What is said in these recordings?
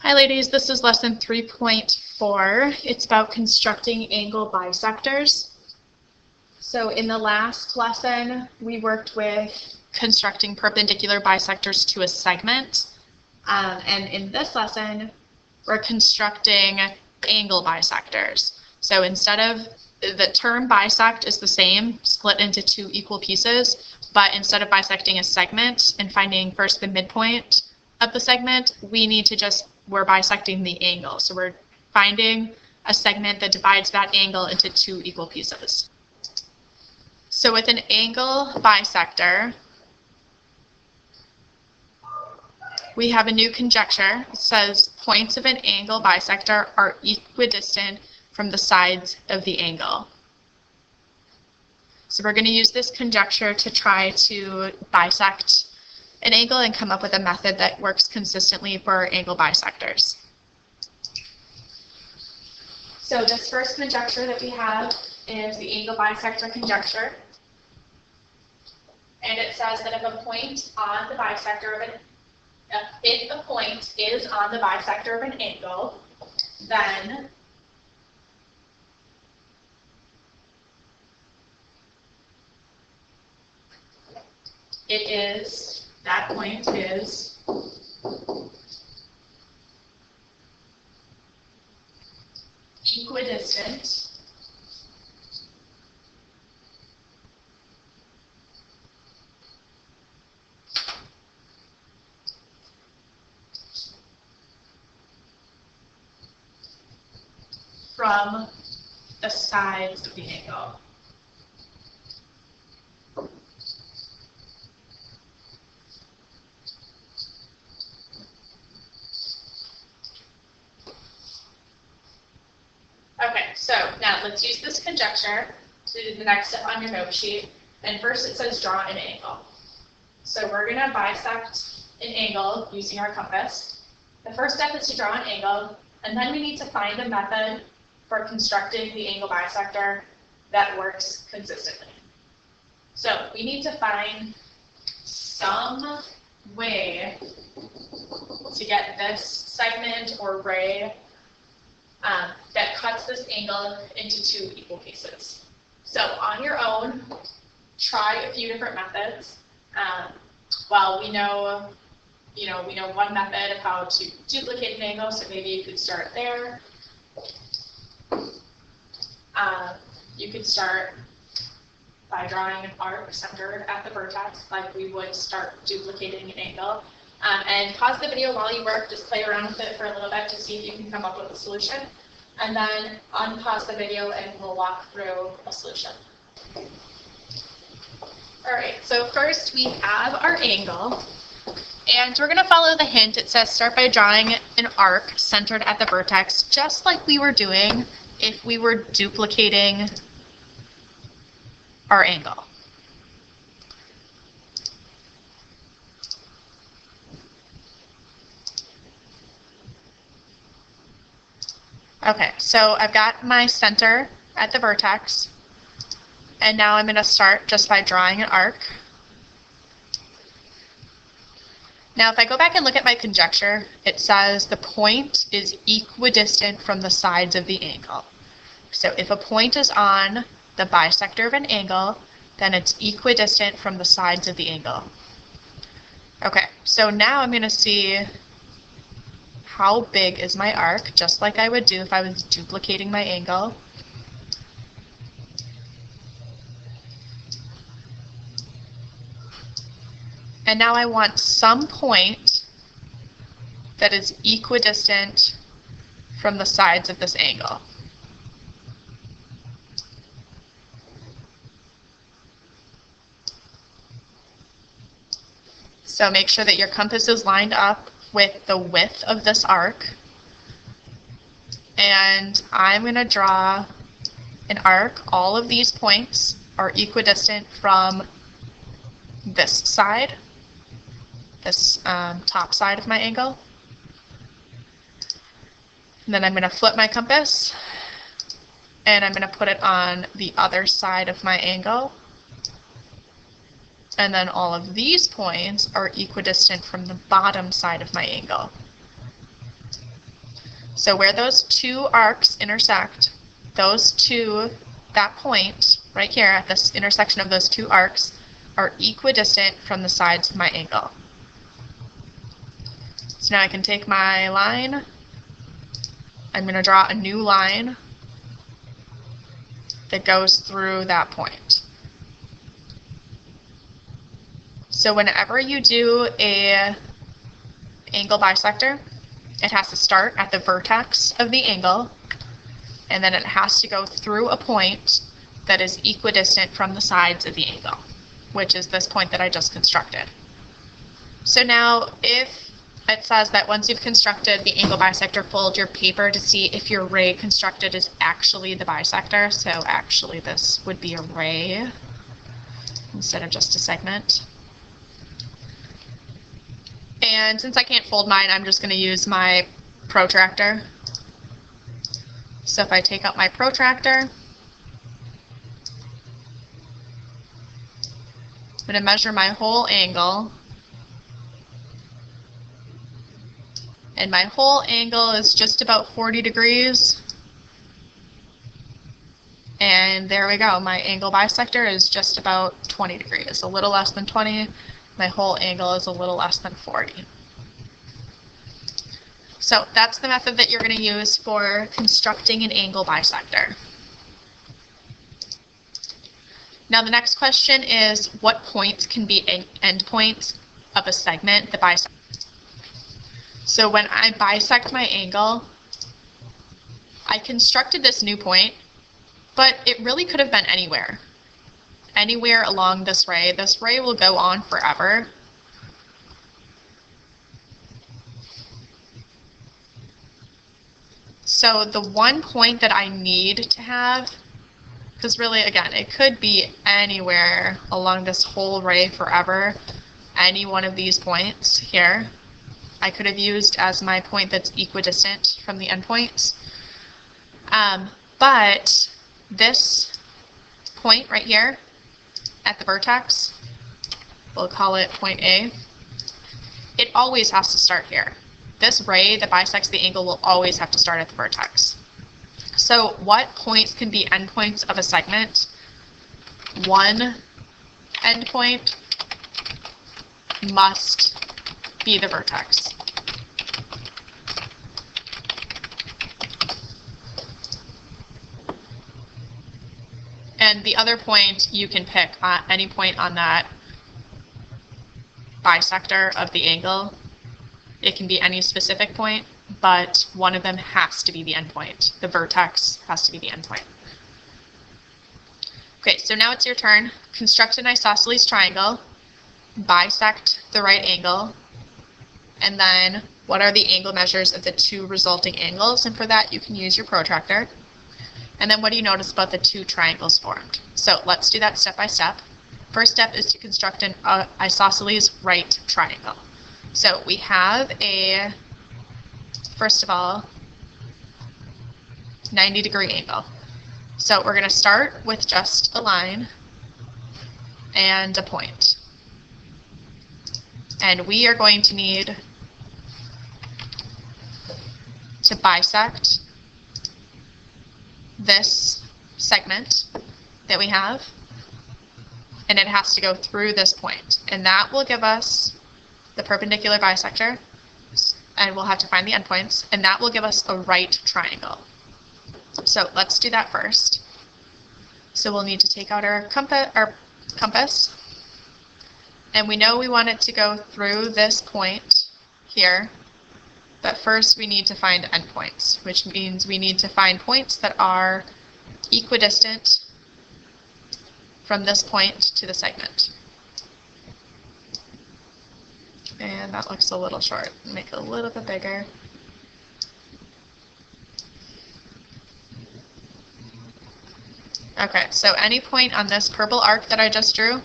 Hi ladies, this is lesson 3.4. It's about constructing angle bisectors. So in the last lesson, we worked with constructing perpendicular bisectors to a segment. And in this lesson, we're constructing angle bisectors. So instead of the term bisect is the same, split into two equal pieces, but instead of bisecting a segment and finding first the midpoint of the segment, we're bisecting the angle. So we're finding a segment that divides that angle into two equal pieces. So with an angle bisector, we have a new conjecture. It says points of an angle bisector are equidistant from the sides of the angle. So we're going to use this conjecture to try to bisect an angle and come up with a method that works consistently for angle bisectors. So this first conjecture that we have is the angle bisector conjecture. And it says that if a point is on the bisector of an angle, then that point is equidistant from the sides of the angle. Okay, so now let's use this conjecture to do the next step on your note sheet. And first it says draw an angle. So we're going to bisect an angle using our compass. The first step is to draw an angle, and then we need to find a method for constructing the angle bisector that works consistently. So we need to find some way to get this segment or ray that cuts this angle into two equal pieces. So on your own, try a few different methods. Well, we know one method of how to duplicate an angle, so maybe you could start there. You could start by drawing an arc centered at the vertex, like we would start duplicating an angle. And pause the video while you work, just play around with it for a little bit to see if you can come up with a solution. And then unpause the video and we'll walk through a solution. All right, so first we have our angle. And we're going to follow the hint. It says start by drawing an arc centered at the vertex, just like we were doing if we were duplicating our angle. Okay, so I've got my center at the vertex, and now I'm going to start just by drawing an arc. Now, if I go back and look at my conjecture, it says the point is equidistant from the sides of the angle. So if a point is on the bisector of an angle, then it's equidistant from the sides of the angle. Okay, so now I'm going to see how big is my arc, just like I would do if I was duplicating my angle. And now I want some point that is equidistant from the sides of this angle. So make sure that your compass is lined up with the width of this arc. And I'm going to draw an arc. All of these points are equidistant from this side, this top side of my angle. And then I'm going to flip my compass and I'm going to put it on the other side of my angle. And then all of these points are equidistant from the bottom side of my angle. So where those two arcs intersect, that point right here at this intersection of those two arcs are equidistant from the sides of my angle. So now I can take my line, I'm going to draw a new line that goes through that point. So whenever you do a angle bisector, it has to start at the vertex of the angle, and then it has to go through a point that is equidistant from the sides of the angle, which is this point that I just constructed. So now if it says that once you've constructed the angle bisector, fold your paper to see if your ray constructed is actually the bisector. So actually this would be a ray instead of just a segment. And since I can't fold mine, I'm just going to use my protractor. So if I take out my protractor, I'm going to measure my whole angle. And my whole angle is just about 40 degrees. And there we go. My angle bisector is just about 20 degrees, a little less than 20. My whole angle is a little less than 40. So that's the method that you're going to use for constructing an angle bisector. Now the next question is, what points can be endpoints of a segment, the bisector? So when I bisect my angle, I constructed this new point, but it really could have been anywhere. Anywhere along this ray. This ray will go on forever. So the one point that I need to have, because really, again, it could be anywhere along this whole ray forever, any one of these points here, I could have used as my point that's equidistant from the endpoints. But this point right here, at the vertex, we'll call it point A, it always has to start here. This ray that bisects the angle will always have to start at the vertex. So what points can be endpoints of a segment? One endpoint must be the vertex. And the other point, you can pick any point on that bisector of the angle. It can be any specific point, but one of them has to be the endpoint. The vertex has to be the endpoint. Okay, so now it's your turn. Construct an isosceles triangle, bisect the right angle, and then what are the angle measures of the two resulting angles? And for that, you can use your protractor. And then what do you notice about the two triangles formed? So let's do that step by step. First step is to construct an isosceles right triangle. So we have a, first of all, 90-degree angle. So we're going to start with just a line and a point. And we are going to need to bisect this segment that we have, and it has to go through this point, and that will give us the perpendicular bisector, and we'll have to find the endpoints, and that will give us a right triangle. So let's do that first. So we'll need to take out our compass, and we know we want it to go through this point here. But first we need to find endpoints, which means we need to find points that are equidistant from this point to the segment. And that looks a little short. Make it a little bit bigger. Okay, so any point on this purple arc that I just drew,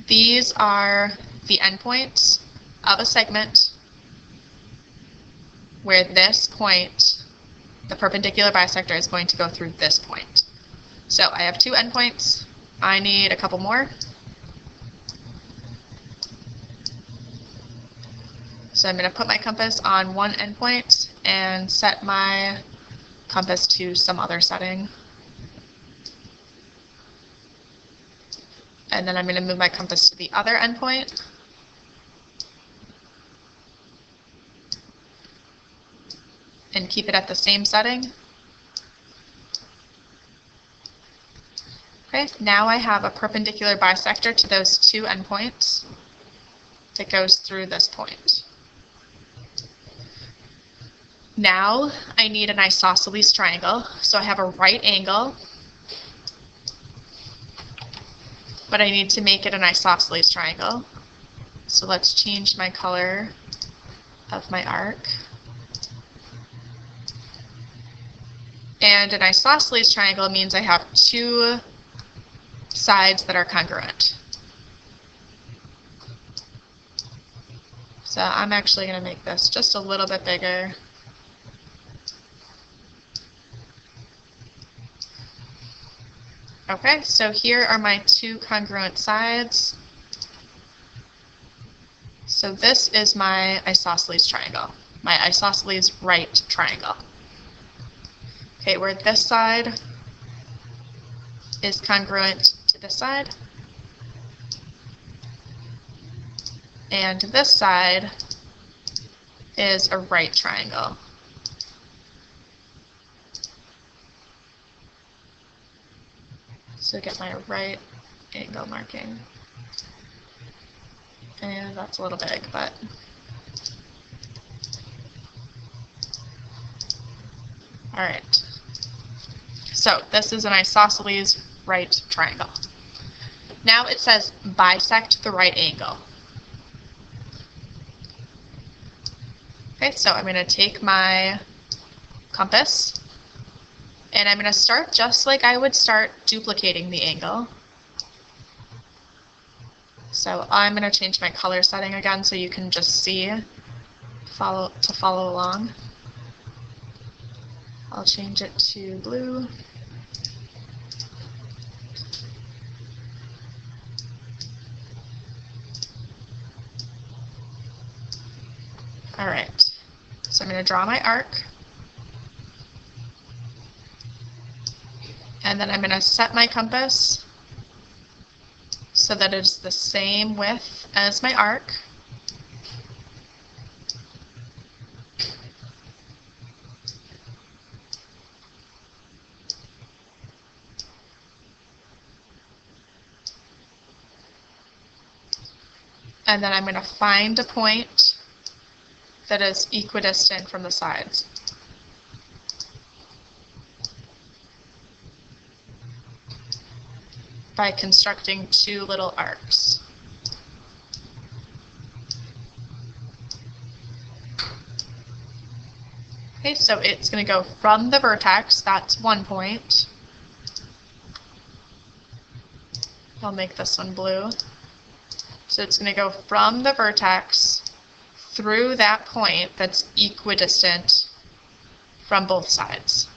these are the endpoints of a segment where this point, the perpendicular bisector, is going to go through this point. So I have two endpoints. I need a couple more. So I'm going to put my compass on one endpoint and set my compass to some other setting. And then I'm going to move my compass to the other endpoint. And keep it at the same setting. Okay, now I have a perpendicular bisector to those two endpoints that goes through this point. Now I need an isosceles triangle, so I have a right angle, but I need to make it an isosceles triangle. So let's change my color of my arc. And an isosceles triangle means I have two sides that are congruent. So I'm actually going to make this just a little bit bigger. Okay, so here are my two congruent sides. So this is my isosceles triangle, my isosceles right triangle. Okay, where this side is congruent to this side, and this side is a right triangle. So get my right angle marking. And that's a little big, but all right. So this is an isosceles right triangle. Now it says bisect the right angle. Okay, so I'm going to take my compass and I'm going to start just like I would start duplicating the angle. So I'm going to change my color setting again so you can just see, follow along. I'll change it to blue. All right, so I'm going to draw my arc. And then I'm going to set my compass so that it's the same width as my arc. And then I'm going to find a point that is equidistant from the sides. By constructing two little arcs. Okay, so it's going to go from the vertex, that's one point. I'll make this one blue. So it's going to go from the vertex through that point that's equidistant from both sides.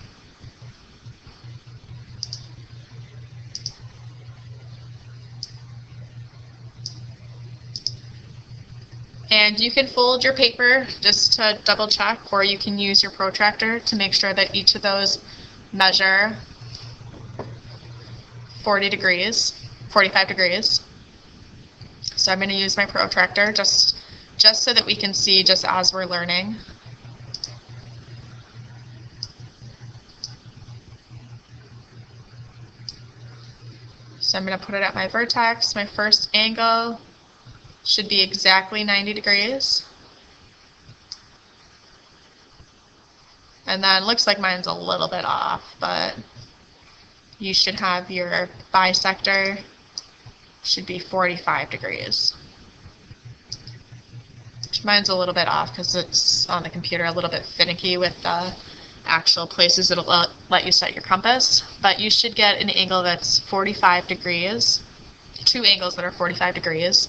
And you can fold your paper just to double check, or you can use your protractor to make sure that each of those measure 45 degrees. So I'm going to use my protractor just so that we can see just as we're learning. So I'm going to put it at my vertex. My first angle should be exactly 90 degrees. And then it looks like mine's a little bit off, but you should have your bisector should be 45 degrees. Mine's a little bit off because it's on the computer a little bit finicky with the actual places it'll let you set your compass, but you should get an angle that's 45 degrees, two angles that are 45 degrees.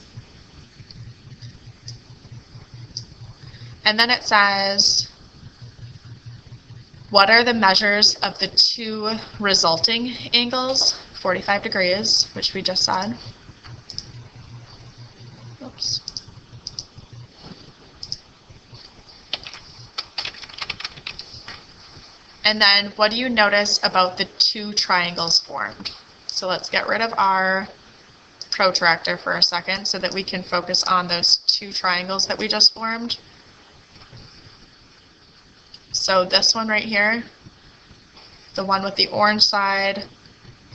And then it says, what are the measures of the two resulting angles? 45 degrees, which we just said. Oops. And then what do you notice about the two triangles formed? So let's get rid of our protractor for a second so that we can focus on those two triangles that we just formed. So this one right here, the one with the orange side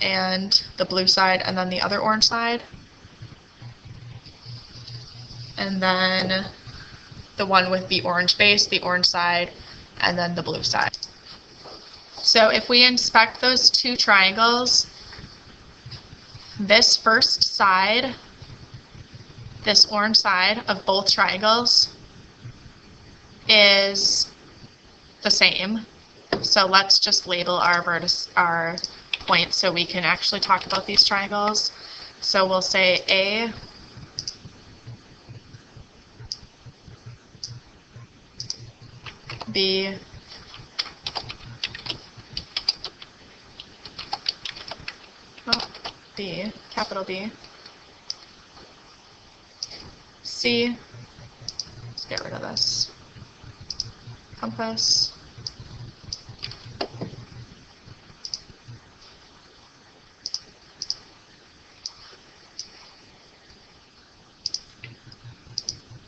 and the blue side, and then the other orange side. And then the one with the orange base, the orange side, and then the blue side. So if we inspect those two triangles, this first side, this orange side of both triangles is the same. So let's just label our points so we can actually talk about these triangles. So we'll say A, B, B, capital B, C, let's get rid of this, compass,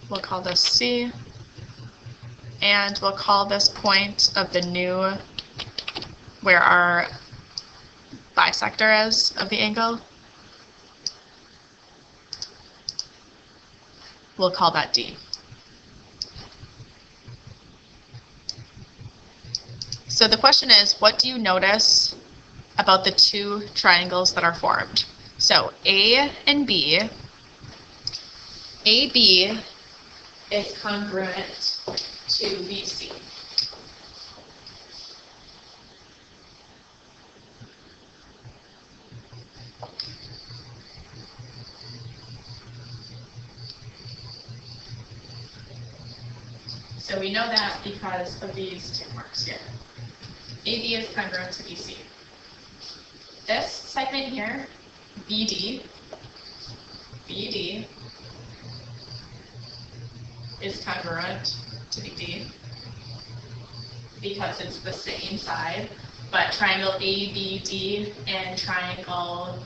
we'll call this C, and we'll call this point of the new, where our bisector is of the angle, we'll call that D. So the question is, what do you notice about the two triangles that are formed? So A and B, AB is congruent to BC. So we know that because of these tick marks here. AB is congruent to BC. This segment here, BD is congruent to BD because it's the same side, but triangle ABD and triangle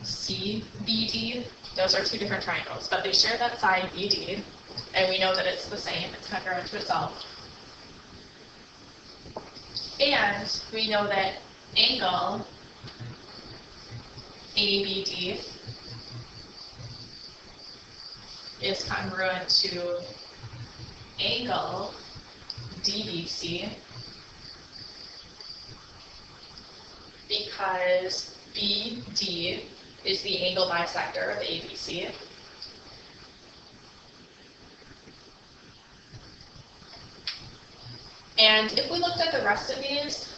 CBD, those are two different triangles, but they share that side BD, and we know that it's the same, it's congruent to itself. And we know that angle ABD is congruent to angle DBC because BD is the angle bisector of ABC. And if we looked at the rest of these,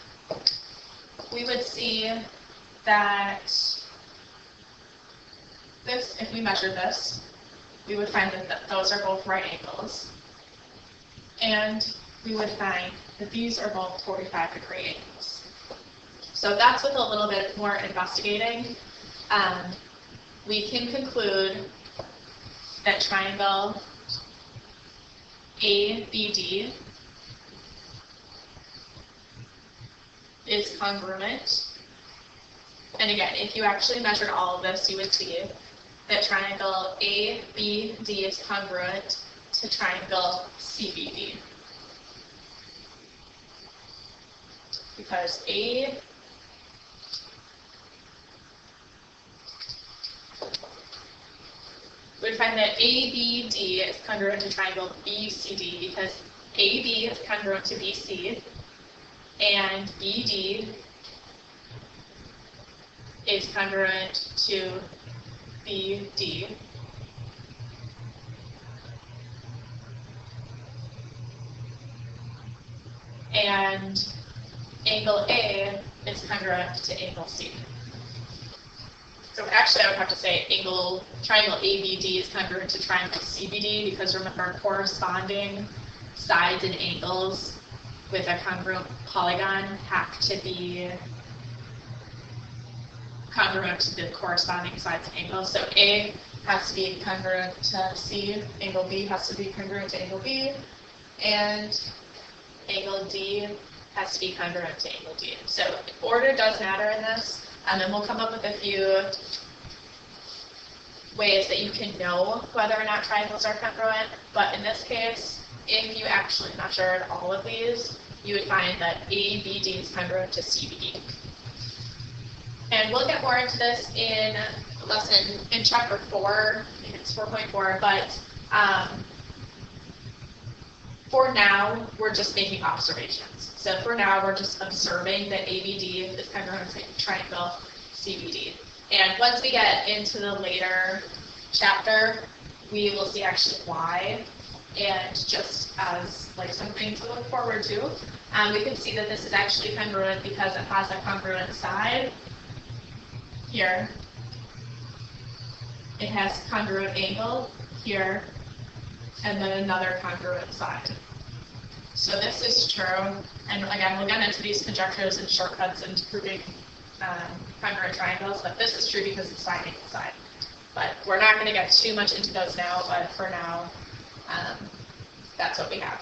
we would see that this, if we measure this, we would find that those are both right angles. And we would find that these are both 45-degree angles. So that's with a little bit more investigating. We can conclude that triangle ABD is congruent. And again, if you actually measured all of this, you would see that triangle ABD is congruent to triangle CBD. Because we would find that ABD is congruent to triangle BCD because AB is congruent to BC and BD is congruent to BD. And angle A is congruent to angle C. So actually I would have to say triangle ABD is congruent to triangle CBD because remember corresponding sides and angles with a congruent polygon have to be congruent to the corresponding sides and angles. So A has to be congruent to C, angle B has to be congruent to angle B, and angle D has to be congruent to angle D. So order does matter in this, and we'll come up with a few ways that you can know whether or not triangles are congruent, but in this case, if you actually measured all of these, you would find that ABD is congruent to CBD. And we'll get more into this in in chapter 4, I think it's 4.4, but for now, we're just making observations. So for now, we're just observing that ABD is congruent to triangle CBD. And once we get into the later chapter, we will see actually why. And just as like something to look forward to, we can see that this is actually congruent because it has a congruent side here. It has congruent angle here, and then another congruent side. So this is true, and again, we'll get into these conjectures and shortcuts into proving congruent triangles, but this is true because it's side angle side. But we're not going to get too much into those now, but for now, that's what we have.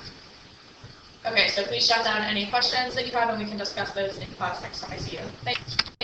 Okay, so please jot down any questions that you have, and we can discuss those in class next time I see you. Thanks.